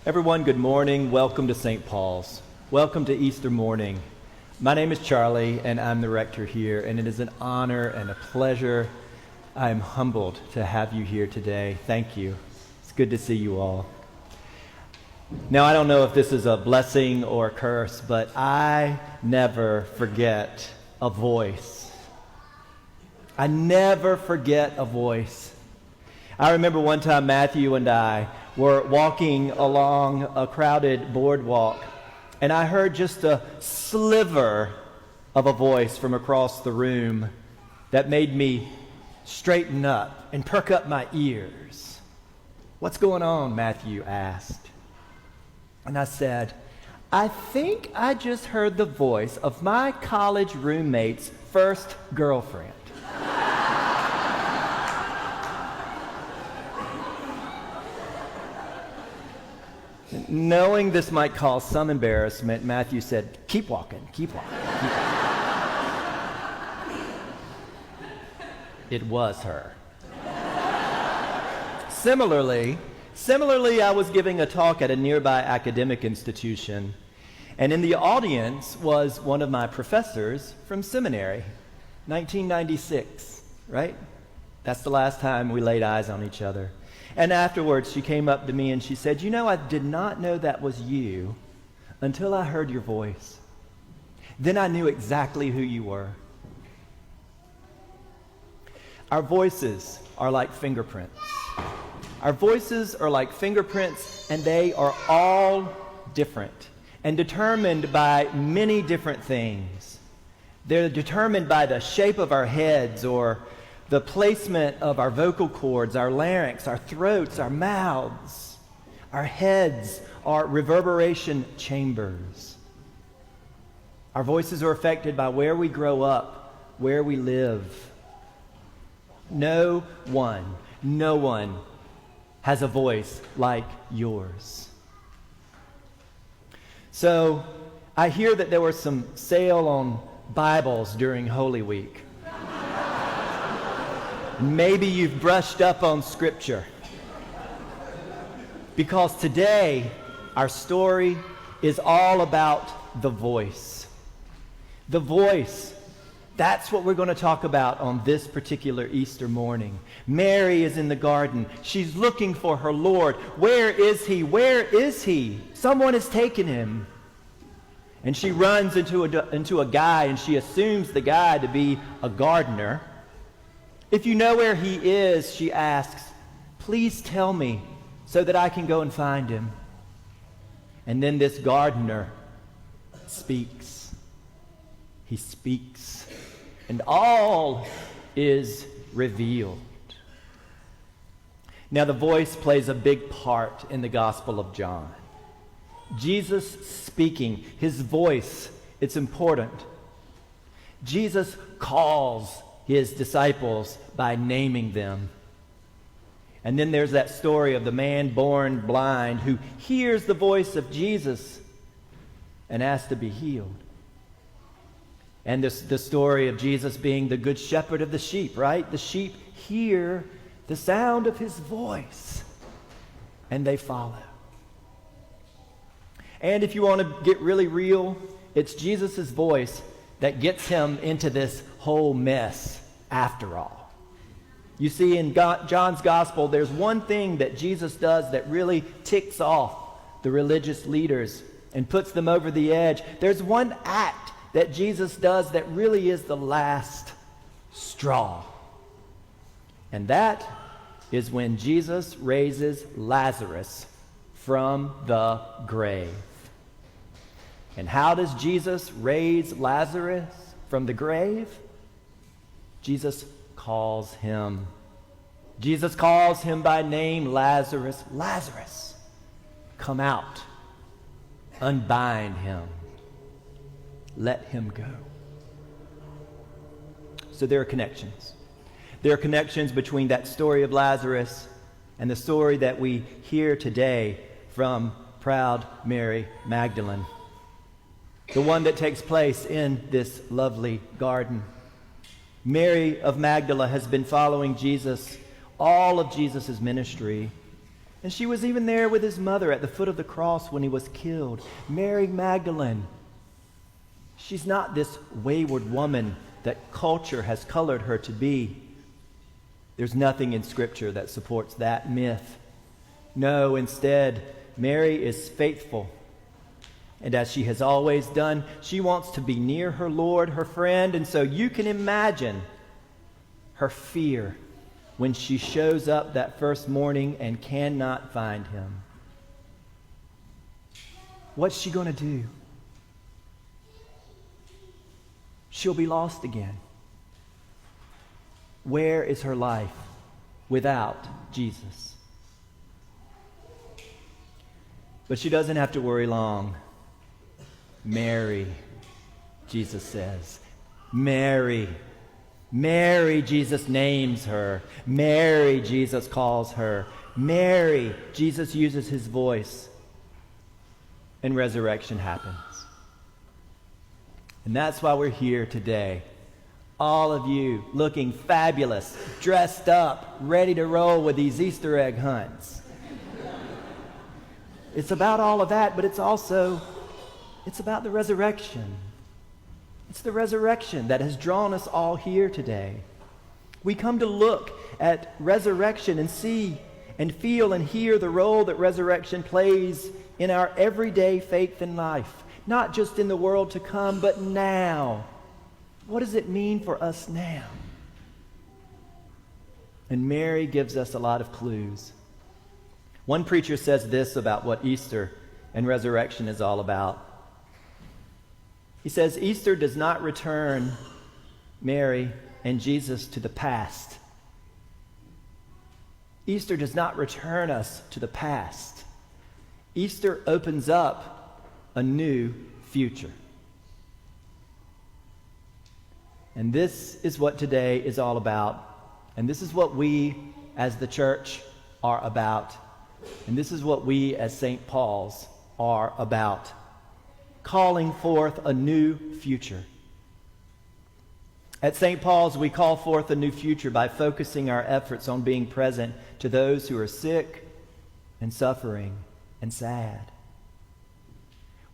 Everyone, good morning. Welcome to St. Paul's. Welcome to Easter morning. My name is Charlie, and I'm the rector here, and it is an honor and a pleasure. I am humbled to have you here today. Thank you. It's good to see you all. Now, I don't know if this is a blessing or a curse, but I never forget a voice. I never forget a voice. I remember one time Matthew and I were walking along a crowded boardwalk, and I heard just a sliver of a voice from across the room that made me straighten up and perk up my ears. "What's going on?" Matthew asked. And I said, "I think I just heard the voice of my college roommate's first girlfriend." Knowing this might cause some embarrassment, Matthew said, keep walking. It was her. Similarly, I was giving a talk at a nearby academic institution, and in the audience was one of my professors from seminary, 1996, right? That's the last time we laid eyes on each other. And afterwards, she came up to me and she said, "You know, I did not know that was you until I heard your voice. Then I knew exactly who you were." Our voices are like fingerprints. Our voices are like fingerprints, and they are all different and determined by many different things. They're determined by the shape of our heads, or the placement of our vocal cords, our larynx, our throats, our mouths. Our heads are reverberation chambers. Our voices are affected by where we grow up, where we live. No one has a voice like yours. So, I hear that there was some sale on Bibles during Holy Week. Maybe you've brushed up on Scripture. Because today, our story is all about the voice. The voice. That's what we're going to talk about on this particular Easter morning. Mary is in the garden. She's looking for her Lord. Where is he? Where is he? Someone has taken him. And she runs into a guy, and she assumes the guy to be a gardener. "If you know where he is," she asks, "please tell me so that I can go and find him." And then this gardener speaks. He speaks, and all is revealed. Now, the voice plays a big part in the Gospel of John. Jesus speaking, his voice, it's important. Jesus calls his disciples by naming them. And then there's that story of the man born blind who hears the voice of Jesus and asks to be healed. And the story of Jesus being the good shepherd of the sheep, right? The sheep hear the sound of his voice and they follow. And if you want to get really real, it's Jesus' voice that gets him into this whole mess after all. You see, in John's gospel, there's one thing that Jesus does that really ticks off the religious leaders and puts them over the edge. There's one act that Jesus does that really is the last straw. And that is when Jesus raises Lazarus from the grave. And how does Jesus raise Lazarus from the grave? Jesus calls him. Jesus calls him by name, Lazarus. "Lazarus, come out. Unbind him. Let him go." So there are connections. There are connections between that story of Lazarus and the story that we hear today from proud Mary Magdalene, the one that takes place in this lovely garden. Mary of Magdala has been following Jesus, all of Jesus' ministry, And she was even there with his mother at the foot of the cross when he was killed. Mary Magdalene. She's not this wayward woman that culture has colored her to be. There's nothing in Scripture that supports that myth. No, instead, Mary is faithful. And as she has always done, she wants to be near her Lord, her friend. And so you can imagine her fear when she shows up that first morning and cannot find him. What's she going to do? She'll be lost again. Where is her life without Jesus? But she doesn't have to worry long. Mary, Jesus says. Mary. Mary, Jesus names her. Mary, Jesus calls her. Mary, Jesus uses his voice. And resurrection happens. And that's why we're here today. All of you looking fabulous, dressed up, ready to roll with these Easter egg hunts. It's about all of that, but it's about the resurrection. It's the resurrection that has drawn us all here today. We come to look at resurrection and see and feel and hear the role that resurrection plays in our everyday faith and life. Not just in the world to come, but now. What does it mean for us now? And Mary gives us a lot of clues. One preacher says this about what Easter and resurrection is all about. He says, Easter does not return Mary and Jesus to the past. Easter does not return us to the past. Easter opens up a new future. And this is what today is all about. And this is what we as the church are about. And this is what we as St. Paul's are about. Calling forth a new future. At St. Paul's, we call forth a new future by focusing our efforts on being present to those who are sick and suffering and sad.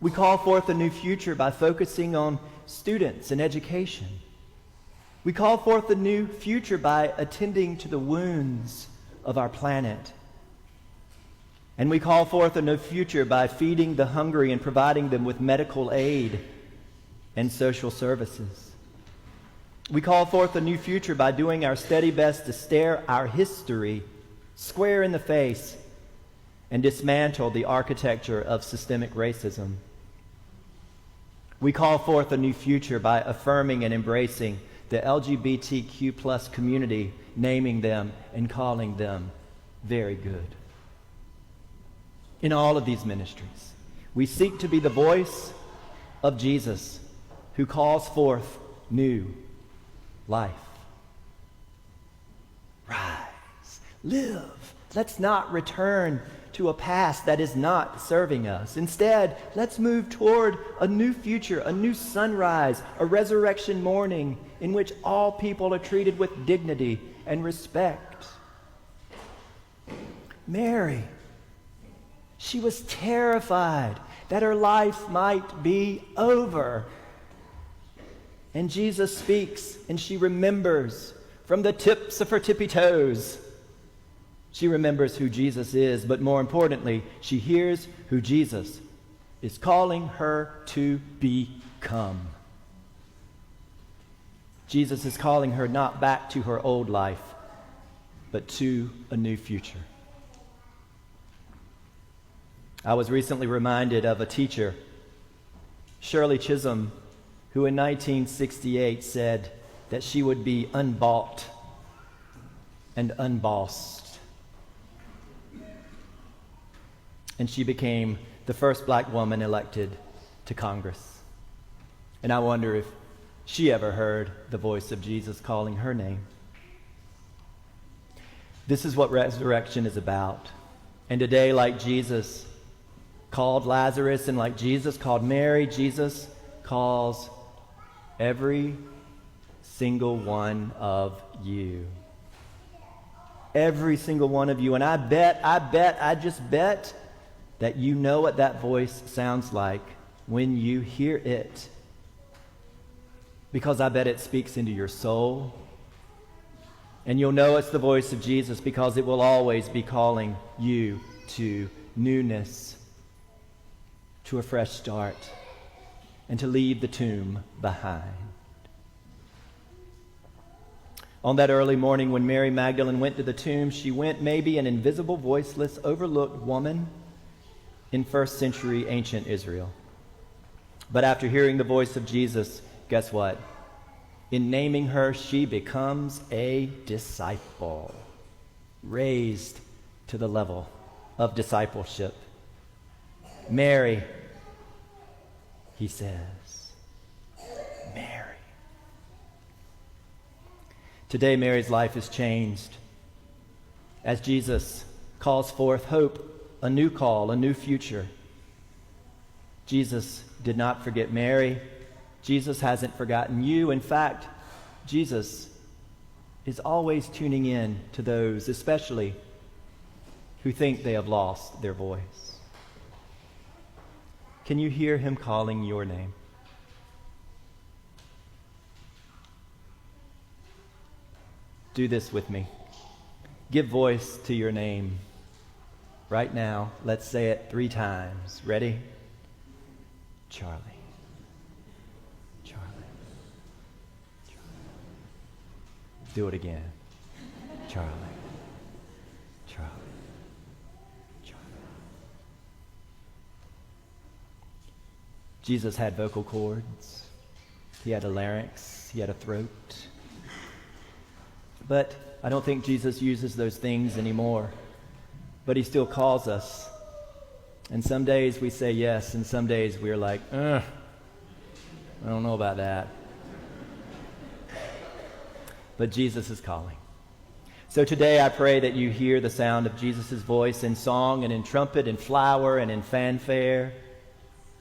We call forth a new future by focusing on students and education. We call forth a new future by attending to the wounds of our planet. And we call forth a new future by feeding the hungry and providing them with medical aid and social services. We call forth a new future by doing our steady best to stare our history square in the face and dismantle the architecture of systemic racism. We call forth a new future by affirming and embracing the LGBTQ plus community, naming them and calling them very good. In all of these ministries, we seek to be the voice of Jesus who calls forth new life. Rise, live. Let's not return to a past that is not serving us. Instead, let's move toward a new future, a new sunrise, a resurrection morning in which all people are treated with dignity and respect. Mary, she was terrified that her life might be over. And Jesus speaks, and she remembers from the tips of her tippy toes. She remembers who Jesus is, but more importantly, she hears who Jesus is calling her to become. Jesus is calling her not back to her old life, but to a new future. I was recently reminded of a teacher, Shirley Chisholm, who in 1968 said that she would be unbought and unbossed. And she became the first black woman elected to Congress. And I wonder if she ever heard the voice of Jesus calling her name. This is what resurrection is about. And today, like Jesus called Lazarus and like Jesus called Mary, Jesus calls every single one of you. every single one of you. And I just bet that you know what that voice sounds like when you hear it. Because I bet it speaks into your soul. And you'll know it's the voice of Jesus because it will always be calling you to newness, to a fresh start, and to leave the tomb behind. On that early morning when Mary Magdalene went to the tomb, she went maybe an invisible, voiceless, overlooked woman in first century ancient Israel. But after hearing the voice of Jesus, guess what? In naming her, she becomes a disciple, raised to the level of discipleship. Mary, he says. Mary. Today, Mary's life is changed as Jesus calls forth hope, a new call, a new future. Jesus did not forget Mary. Jesus hasn't forgotten you. In fact, Jesus is always tuning in to those, especially who think they have lost their voice. Can you hear him calling your name? Do this with me. Give voice to your name. Right now, let's say it 3 times. Ready? Charlie. Charlie. Charlie. Do it again. Charlie. Charlie. Charlie. Jesus had vocal cords. He had a larynx. He had a throat. But I don't think Jesus uses those things anymore. But he still calls us. And some days we say yes, and some days we're like, I don't know about that. But Jesus is calling. So today I pray that you hear the sound of Jesus' voice in song and in trumpet and flower and in fanfare,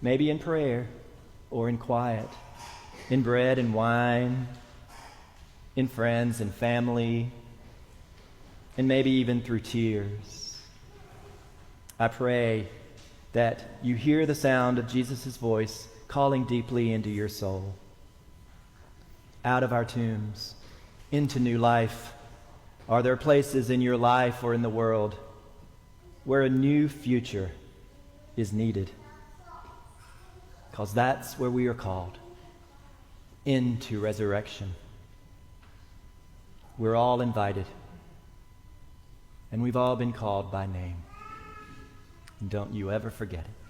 maybe in prayer or in quiet, in bread and wine, in friends and family, and maybe even through tears. I pray that you hear the sound of Jesus' voice calling deeply into your soul, out of our tombs, into new life. Are there places in your life or in the world where a new future is needed? Because that's where we are called, into resurrection. We're all invited, and we've all been called by name. Don't you ever forget it.